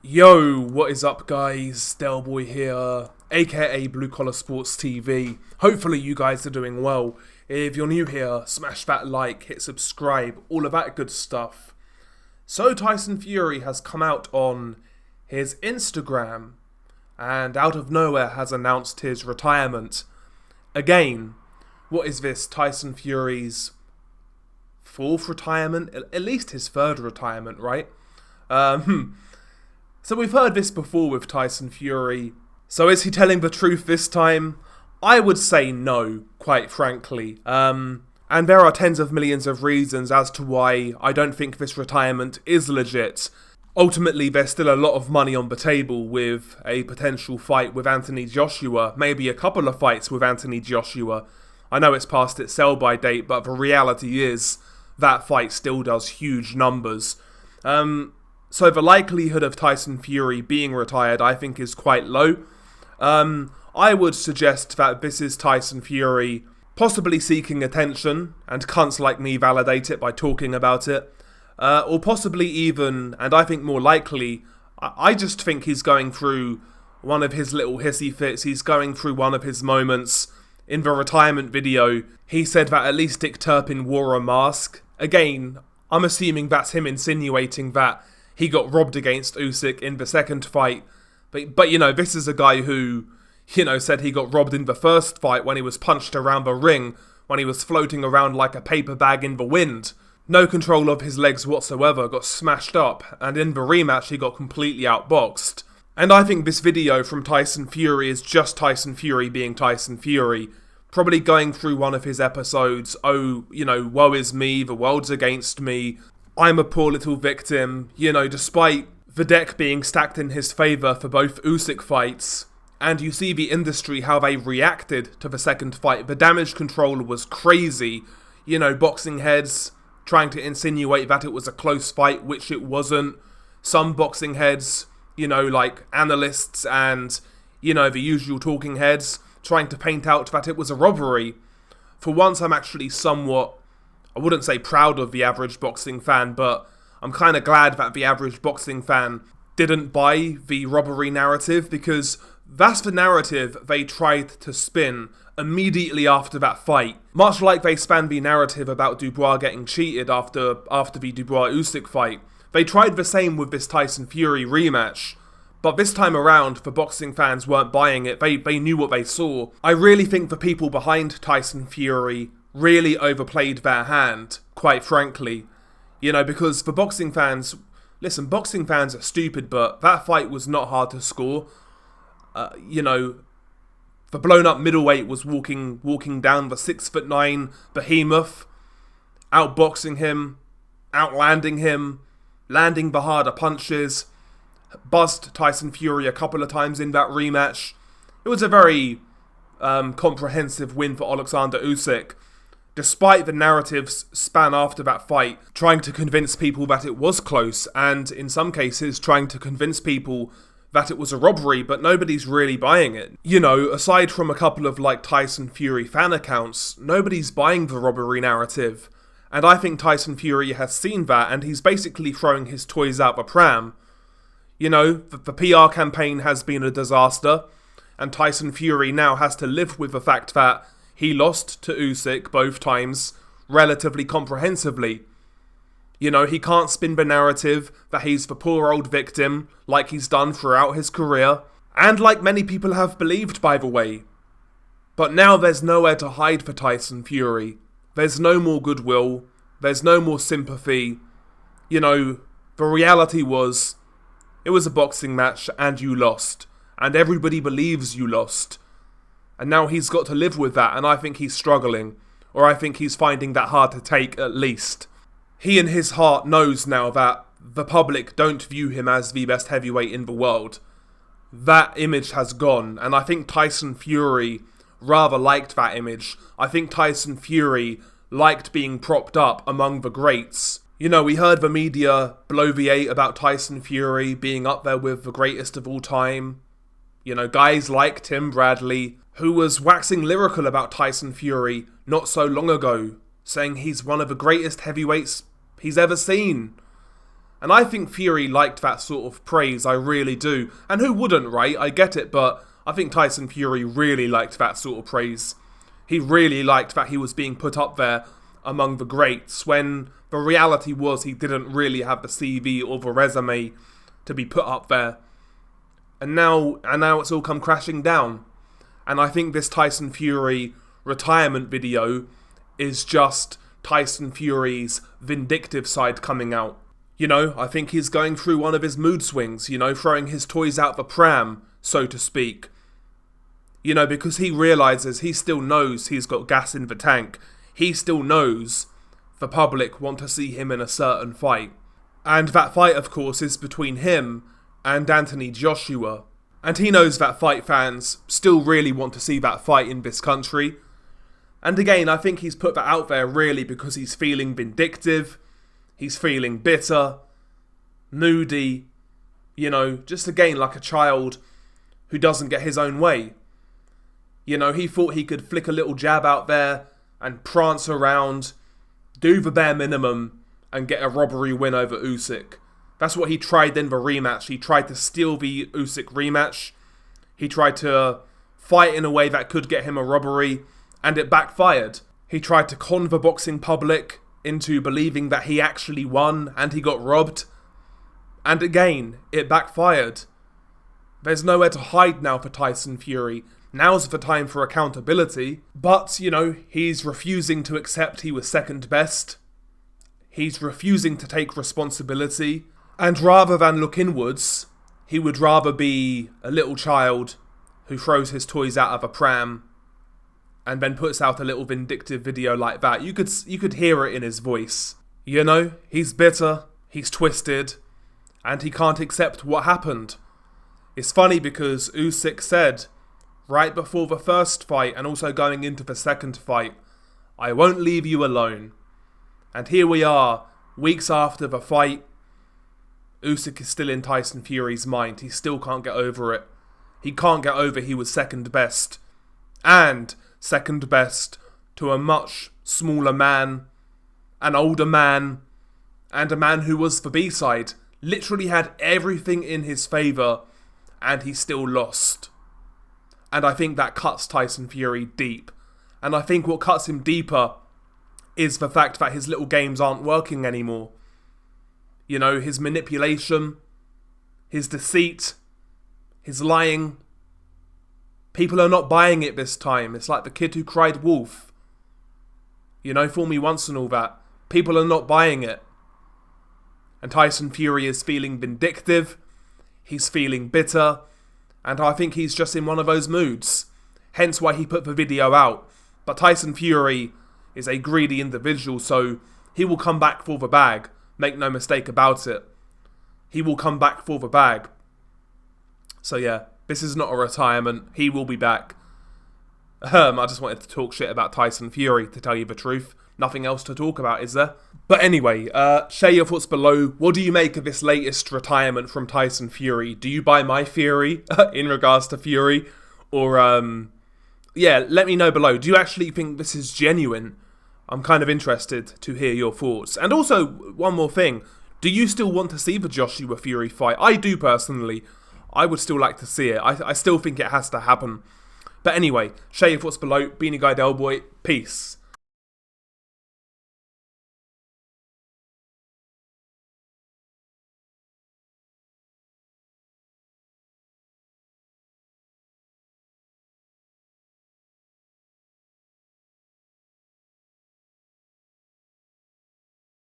Yo, what is up guys? Delboy here, aka Blue Collar Sports TV. Hopefully you guys are doing well. If you're new here, smash that like, hit subscribe, all of that good stuff. So Tyson Fury has come out on his Instagram and out of nowhere has announced his retirement. Again, what is this, Tyson Fury's fourth retirement? At least his third retirement, right? So we've heard this before with Tyson Fury. So is he telling the truth this time? I would say no, quite frankly. And there are tens of millions of reasons as to why I don't think this retirement is legit. Ultimately, there's still a lot of money on the table with a potential fight with Anthony Joshua, maybe a couple of fights with Anthony Joshua. I know it's past its sell-by date, but the reality is that fight still does huge numbers. So the likelihood of Tyson Fury being retired, I think, is quite low. I would suggest that this is Tyson Fury possibly seeking attention, and cunts like me validate it by talking about it. Or possibly even, and I think more likely, I just think he's going through one of his little hissy fits. He's going through one of his moments. In the retirement video, he said that at least Dick Turpin wore a mask. Again, I'm assuming that's him insinuating that he got robbed against Usyk in the second fight. But you know, this is a guy who, said he got robbed in the first fight when he was punched around the ring, when he was floating around like a paper bag in the wind. No control of his legs whatsoever, got smashed up, and in the rematch he got completely outboxed. And I think this video from Tyson Fury is just Tyson Fury being Tyson Fury. Probably going through one of his episodes, woe is me, the world's against me, I'm a poor little victim, despite the deck being stacked in his favour for both Usyk fights. And you see the industry, how they reacted to the second fight. The damage control was crazy. Boxing heads trying to insinuate that it was a close fight, which it wasn't. Some boxing heads, like analysts and, the usual talking heads, trying to paint out that it was a robbery. For once, I'm actually somewhat, I wouldn't say proud of the average boxing fan, but I'm kind of glad that the average boxing fan didn't buy the robbery narrative, because that's the narrative they tried to spin immediately after that fight. Much like they span the narrative about Dubois getting cheated after the Dubois-Usyk fight. They tried the same with this Tyson Fury rematch. But this time around, the boxing fans weren't buying it. They knew what they saw. I really think the people behind Tyson Fury really overplayed their hand, quite frankly. Because for boxing fans, listen, boxing fans are stupid, but that fight was not hard to score. The blown up middleweight was walking down the 6'9" behemoth, outboxing him, outlanding him, landing the harder punches, buzzed Tyson Fury a couple of times in that rematch. It was a very comprehensive win for Alexander Usyk, despite the narratives span after that fight, trying to convince people that it was close, and in some cases trying to convince people that it was a robbery, but nobody's really buying it. Aside from a couple of Tyson Fury fan accounts, nobody's buying the robbery narrative. And I think Tyson Fury has seen that, and he's basically throwing his toys out the pram. The PR campaign has been a disaster, and Tyson Fury now has to live with the fact that he lost to Usyk both times relatively comprehensively. He can't spin the narrative that he's the poor old victim like he's done throughout his career, and like many people have believed, by the way. But now there's nowhere to hide for Tyson Fury. There's no more goodwill. There's no more sympathy. The reality was, it was a boxing match and you lost. And everybody believes you lost. And now he's got to live with that, and I think he's struggling. Or I think he's finding that hard to take, at least. He in his heart knows now that the public don't view him as the best heavyweight in the world. That image has gone, and I think Tyson Fury rather liked that image. I think Tyson Fury liked being propped up among the greats. We heard the media bloviate about Tyson Fury being up there with the greatest of all time. Guys like Tim Bradley, who was waxing lyrical about Tyson Fury not so long ago, saying he's one of the greatest heavyweights he's ever seen. And I think Fury liked that sort of praise, I really do. And who wouldn't, right? I get it, but I think Tyson Fury really liked that sort of praise. He really liked that he was being put up there among the greats, when the reality was he didn't really have the CV or the resume to be put up there. And now it's all come crashing down. And I think this Tyson Fury retirement video is just Tyson Fury's vindictive side coming out. You know, I think he's going through one of his mood swings, you know, throwing his toys out the pram, so to speak. You know, because he realises he still knows he's got gas in the tank. He still knows the public want to see him in a certain fight. And that fight, of course, is between him and Anthony Joshua. And he knows that fight fans still really want to see that fight in this country. And again, I think he's put that out there really because he's feeling vindictive. He's feeling bitter, moody, you know, just again like a child who doesn't get his own way. You know, he thought he could flick a little jab out there and prance around, do the bare minimum, and get a robbery win over Usyk. That's what he tried in the rematch. He tried to steal the Usyk rematch. He tried to fight in a way that could get him a robbery, and it backfired. He tried to con the boxing public into believing that he actually won and he got robbed. And again, it backfired. There's nowhere to hide now for Tyson Fury. Now's the time for accountability. But, you know, he's refusing to accept he was second best. He's refusing to take responsibility. And rather than look inwards, he would rather be a little child who throws his toys out of a pram and then puts out a little vindictive video like that. You could hear it in his voice. You know, he's bitter, he's twisted, and he can't accept what happened. It's funny because Usyk said, right before the first fight and also going into the second fight, "I won't leave you alone." And here we are, weeks after the fight. Usyk is still in Tyson Fury's mind. He still can't get over it. He can't get over he was second best. And second best to a much smaller man, an older man, and a man who was the B-side. Literally had everything in his favour, and he still lost. And I think that cuts Tyson Fury deep. And I think what cuts him deeper is the fact that his little games aren't working anymore. You know, his manipulation, his deceit, his lying. People are not buying it this time. It's like the kid who cried wolf. You know, fool me once and all that. People are not buying it. And Tyson Fury is feeling vindictive. He's feeling bitter. And I think he's just in one of those moods. Hence why he put the video out. But Tyson Fury is a greedy individual, so he will come back for the bag. Make no mistake about it. He will come back for the bag. So yeah, this is not a retirement. He will be back. I just wanted to talk shit about Tyson Fury, to tell you the truth. Nothing else to talk about, is there? But anyway, share your thoughts below. What do you make of this latest retirement from Tyson Fury? Do you buy my theory in regards to Fury? Or, yeah, let me know below. Do you actually think this is genuine? I'm kind of interested to hear your thoughts. And also, one more thing. Do you still want to see the Joshua Fury fight? I do personally. I would still like to see it. I still think it has to happen. But anyway, share your thoughts below. Beanie Guy Del Boy. Peace.